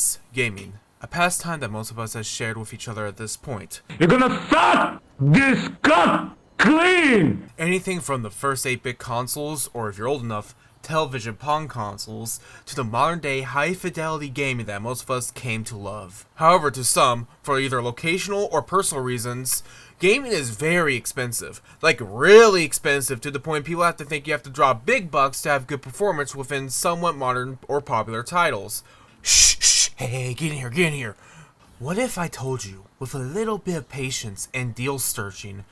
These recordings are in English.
Yes, gaming. A pastime that most of us have shared with each other at this point. You're gonna suck this cup clean! Anything from the first 8-bit consoles, or if you're old enough, television Pong consoles, to the modern day high-fidelity gaming that most of us came to love. However, to some, for either locational or personal reasons, gaming is very expensive. Like, really expensive, to the point people have to think you have to drop big bucks to have good performance within somewhat modern or popular titles. Shh, hey, get in here. What if I told you, with a little bit of patience and deal searching,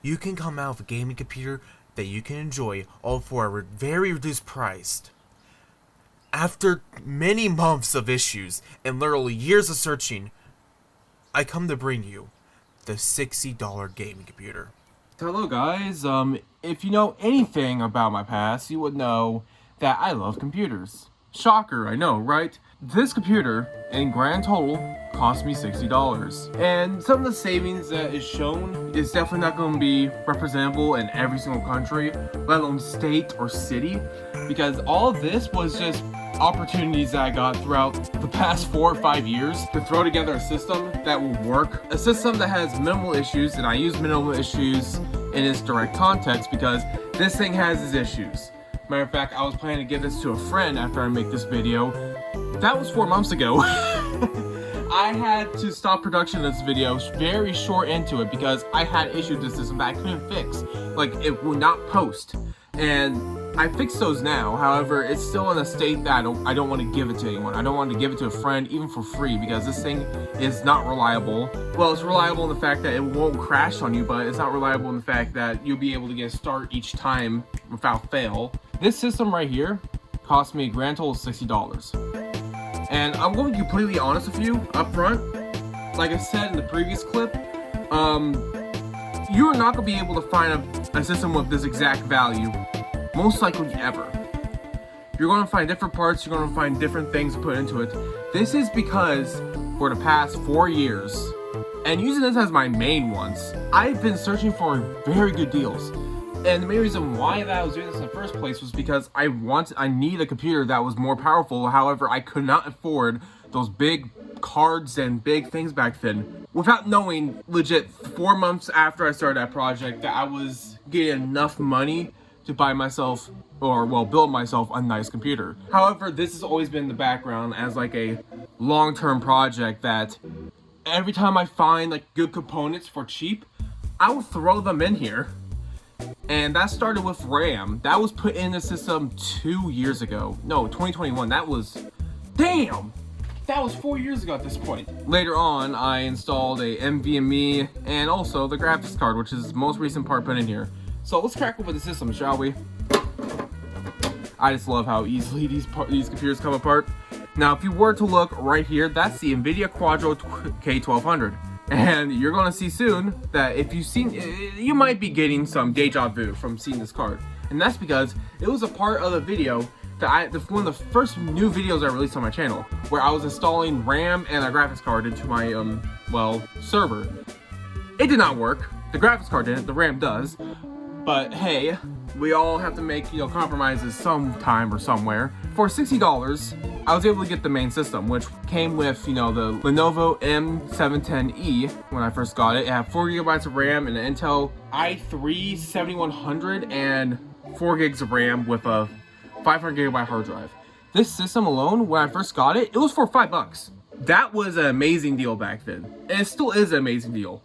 you can come out with a gaming computer that you can enjoy all for a very reduced price? After many months of issues and literally years of searching, I come to bring you the $60 gaming computer. Hello guys, if you know anything about my past, you would know that I love computers. Shocker, I know, right? This computer, in grand total, cost me $60. And some of the savings that is shown is definitely not going to be representable in every single country, let alone state or city, because all of this was just opportunities that I got throughout the past 4 or 5 years to throw together a system that will work. A system that has minimal issues, and I use minimal issues in its direct context because this thing has its issues. Matter of fact, I was planning to give this to a friend after I make this video. That was 4 months ago. I had to stop production of this video very short into it because I had issues with this system that I couldn't fix. Like, it would not post. And I fixed those now. However, it's still in a state that I don't want to give it to anyone. I don't want to give it to a friend, even for free, because this thing is not reliable. Well, it's reliable in the fact that it won't crash on you, but it's not reliable in the fact that you'll be able to get a start each time without fail. This system right here cost me a grand total of $60. And I'm going to be completely honest with you up front. Like I said in the previous clip, you're not going to be able to find a system with this exact value, most likely ever. You're going to find different parts, you're going to find different things put into it. This is because for the past 4 years, and using this as my main ones, I've been searching for very good deals. And the main reason why that I was doing this in the first place was because I need a computer that was more powerful. However, I could not afford those big cards and big things back then, without knowing legit 4 months after I started that project that I was getting enough money to buy myself, or well, build myself a nice computer. However, this has always been in the background as like a long-term project that every time I find like good components for cheap, I will throw them in here. And that started with RAM. That was put in the system 2 years ago. No, 2021. That was 4 years ago at this point. Later on, I installed a NVMe and also the graphics card, which is the most recent part put in here. So let's crack open the system, shall we? I just love how easily these computers come apart. Now, if you were to look right here, that's the NVIDIA Quadro K1200. And you're gonna see soon that if you've seen, you might be getting some deja vu from seeing this card. And that's because it was a part of the video that one of the first new videos I released on my channel, where I was installing RAM and a graphics card into my, server. It did not work. The graphics card didn't, the RAM does. But hey, we all have to make, compromises sometime or somewhere. For $60, I was able to get the main system, which came with, the Lenovo M710E when I first got it. It had 4 GB of RAM and an Intel i3 7100 and 4 gigs of RAM with a 500 GB hard drive. This system alone, when I first got it, it was for $5. That was an amazing deal back then. And it still is an amazing deal.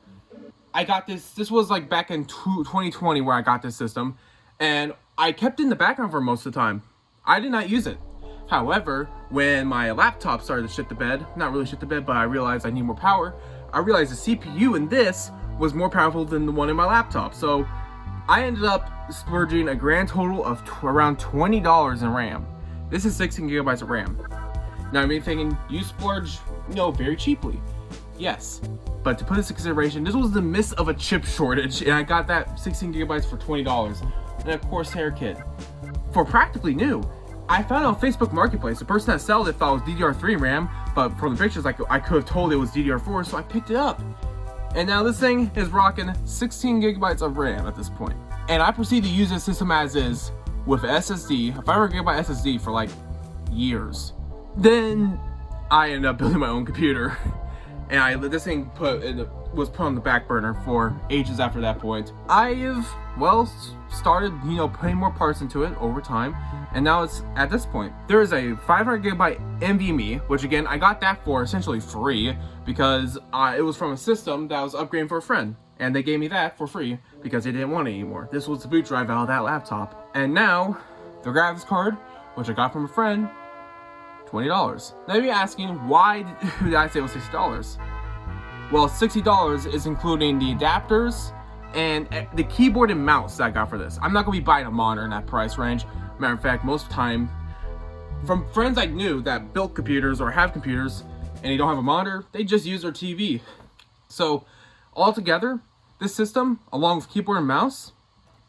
I got this was like back in 2020 where I got this system, and I kept it in the background for most of the time. I did not use it. However, when my laptop started to shit the bed, not really shit the bed, but I realized I need more power, I realized the CPU in this was more powerful than the one in my laptop. So I ended up splurging a grand total of around $20 in RAM. This is 16 GB of RAM. Now you may be thinking, you splurge, very cheaply. Yes, but to put this in consideration, this was the midst of a chip shortage, and I got that 16 GB for $20. And a Corsair kit for practically new. I found on Facebook Marketplace, the person that sold it thought it was DDR3 RAM, but from the pictures I could have told it was DDR4, so I picked it up. And now this thing is rocking 16 GB of RAM at this point. And I proceed to use this system as is with SSD, a 500 GB SSD for like years. Then I ended up building my own computer, and this thing was put on the back burner for ages after that point. I've started putting more parts into it over time, and now it's at this point. There is a 500GB NVMe, which again I got that for essentially free because it was from a system that I was upgrading for a friend, and they gave me that for free because they didn't want it anymore. This was the boot drive out of that laptop, and now the graphics card, which I got from a friend, $20. Now you're asking, why did I say it was $60? Well, $60 is including the adapters and the keyboard and mouse that I got for this. I'm not going to be buying a monitor in that price range. Matter of fact, most of the time, from friends I knew that built computers or have computers and they don't have a monitor, they just use their TV. So, altogether, this system, along with keyboard and mouse,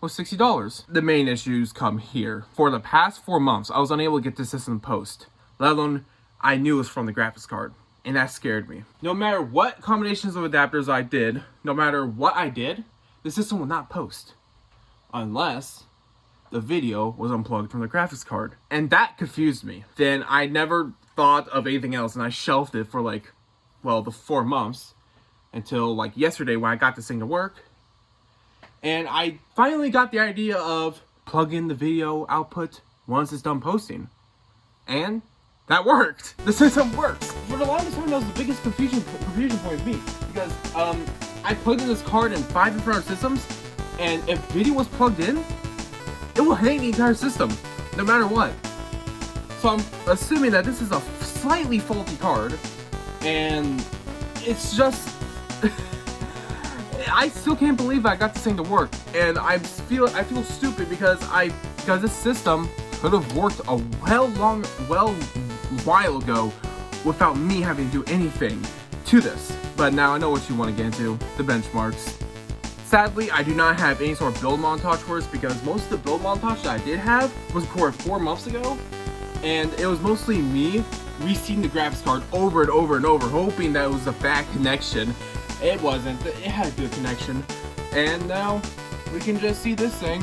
was $60. The main issues come here. For the past 4 months, I was unable to get this system post, let alone I knew it was from the graphics card. And that scared me. No matter what combinations of adapters I did, no matter what I did, the system would not post. Unless the video was unplugged from the graphics card. And that confused me. Then I never thought of anything else, and I shelved it for the 4 months. Until yesterday when I got this thing to work. And I finally got the idea of plugging the video output once it's done posting. And that worked. The system works. For the longest time, that was the biggest confusion point of me. Because I plugged in this card in 5 different systems, and if video was plugged in, it will hang the entire system, no matter what. So I'm assuming that this is a slightly faulty card, and it's just... I still can't believe I got this thing to work, and I feel stupid because this system could have worked a while ago without me having to do anything to this. But now I know what you want to get into, the benchmarks. Sadly, I do not have any sort of build montage for this because most of the build montage that I did have was recorded 4 months ago, and it was mostly me reseating the graphics card over and over and over, hoping that it was a bad connection. It wasn't. It had a good connection. And now we can just see this thing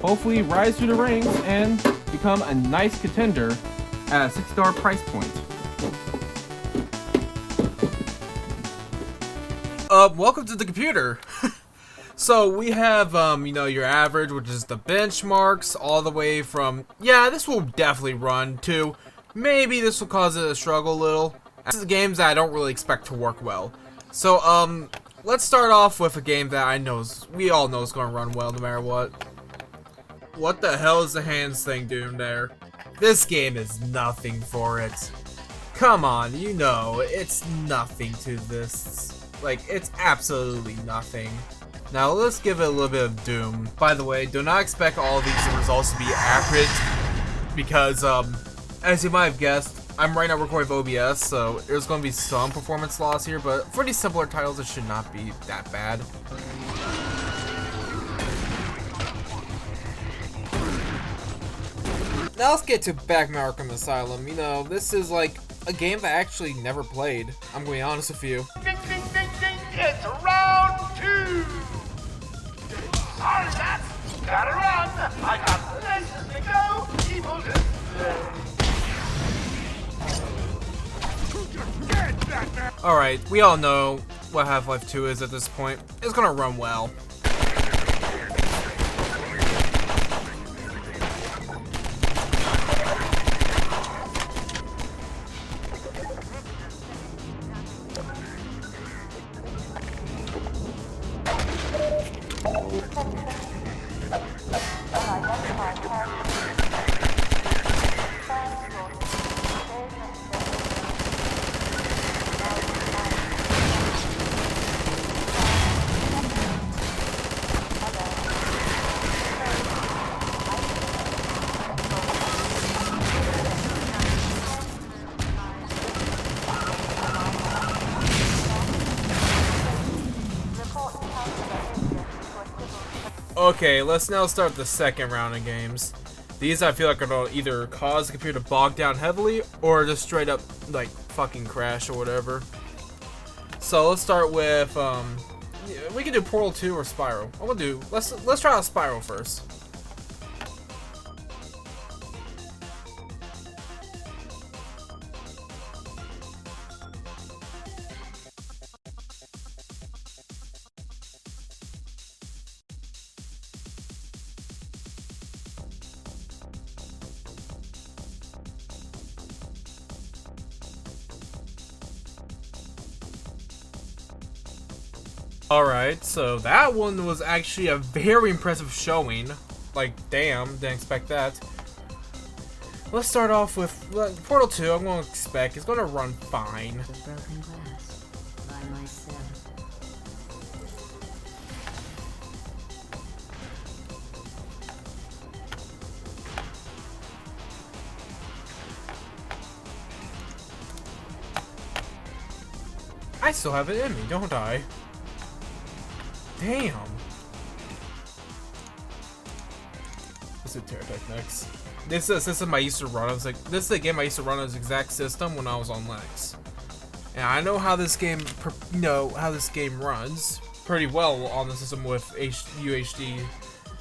hopefully rise through the ranks and become a nice contender at a $60 price point. Welcome to the computer. So we have, your average, which is the benchmarks, all the way from, this will definitely run, to maybe this will cause it to struggle a little. This is games that I don't really expect to work well. So, let's start off with a game that we all know is going to run well no matter what. What the hell is the hands thing doing there? This game is nothing for it. Come on, it's nothing to this. It's absolutely nothing. Now, let's give it a little bit of doom. By the way, do not expect all of these results to be accurate, because, as you might have guessed, I'm right now recording with OBS, so there's going to be some performance loss here, but for these simpler titles, it should not be that bad. Now let's get to Batman Arkham Asylum. This is a game that I actually never played. I'm going to be honest with you. Ding, ding, ding, ding, it's round 2! Sorry, lads, gotta run! I got places to go, people to slay. Alright, we all know what Half-Life 2 is at this point. It's gonna run well. Okay, let's now start the second round of games. These I feel like are going to either cause the computer to bog down heavily or just straight up fucking crash or whatever. So let's start with we can do Portal 2 or Spyro. Let's try out Spyro first. Alright, so that one was actually a very impressive showing. Like, damn, didn't expect that. Let's start off with Portal 2. I'm going to expect it's going to run fine. The broken glass by myself. I still have it in me, don't I? Damn. This is Terratech next. This is a system I used to run. I was like, this is a game I used to run on this exact system when I was on Lex. And I know how this game, how this game runs pretty well on the system with UHD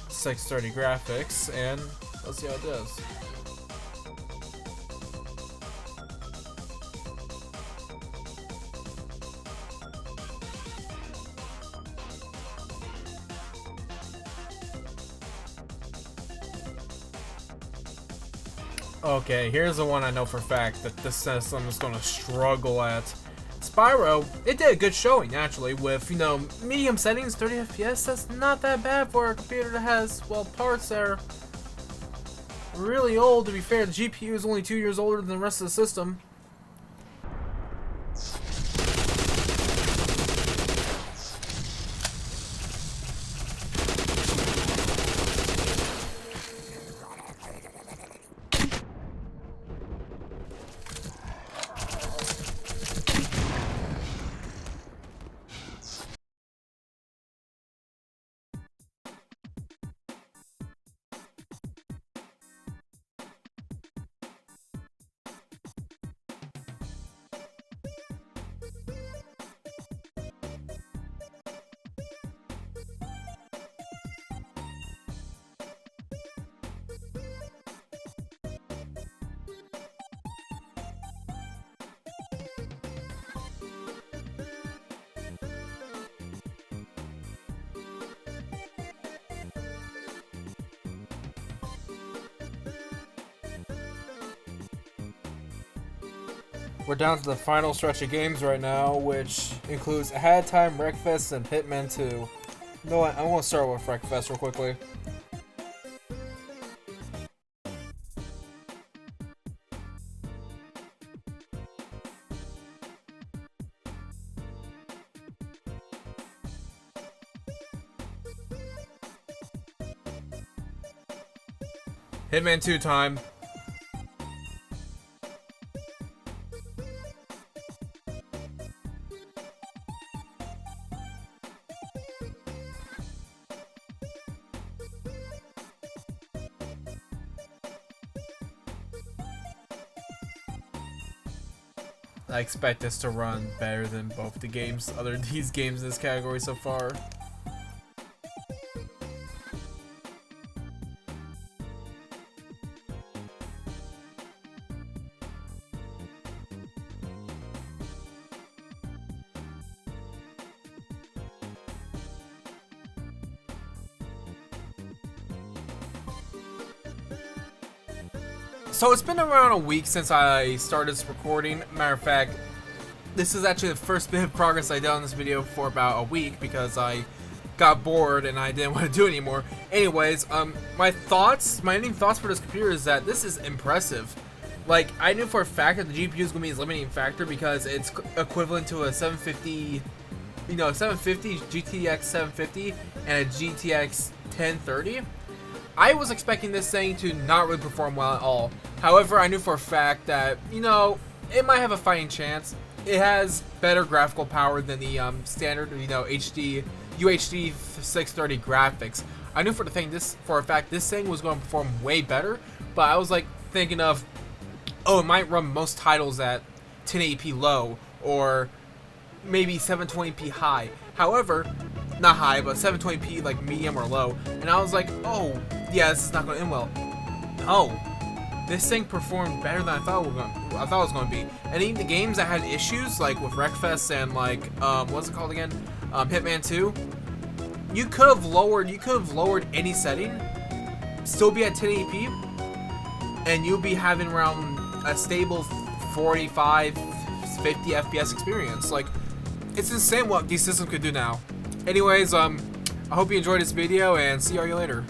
630 graphics, and let's see how it does. Okay, here's the one I know for a fact that this system is going to struggle at. Spyro, it did a good showing actually with, medium settings, 30 FPS. That's not that bad for a computer that has, well, parts that are really old. To be fair, the GPU is only 2 years older than the rest of the system. We're down to the final stretch of games right now, which includes Ahead Time, Wreckfest, and Hitman 2. You know what? I'm going to start with Wreckfest real quickly. Hitman 2 time. I expect this to run better than both the games, these games in this category so far. So it's been around a week since I started this recording. Matter of fact, this is actually the first bit of progress I did on this video for about a week because I got bored and I didn't want to do it anymore. Anyways, my ending thoughts for this computer is that this is impressive. Like, I knew for a fact that the GPU is going to be its limiting factor because it's equivalent to a 750, 750 GTX 750 and a GTX 1030. I was expecting this thing to not really perform well at all. However, I knew for a fact that, it might have a fighting chance. It has better graphical power than the standard, UHD 630 graphics. I knew for a fact this thing was going to perform way better, but I was like thinking of, oh, it might run most titles at 1080p low or maybe 720p high. However, not high, but 720p like medium or low. And I was like, oh, yeah, this is not going to end well. Oh, this thing performed better than I thought it was going to be. And even the games that had issues, like with Wreckfest and like, what's it called again? Hitman 2. You could have lowered any setting, still be at 1080p, and you'll be having around a stable 45, 50 FPS experience. Like, it's insane what these systems could do now. Anyways, I hope you enjoyed this video, and see all you later.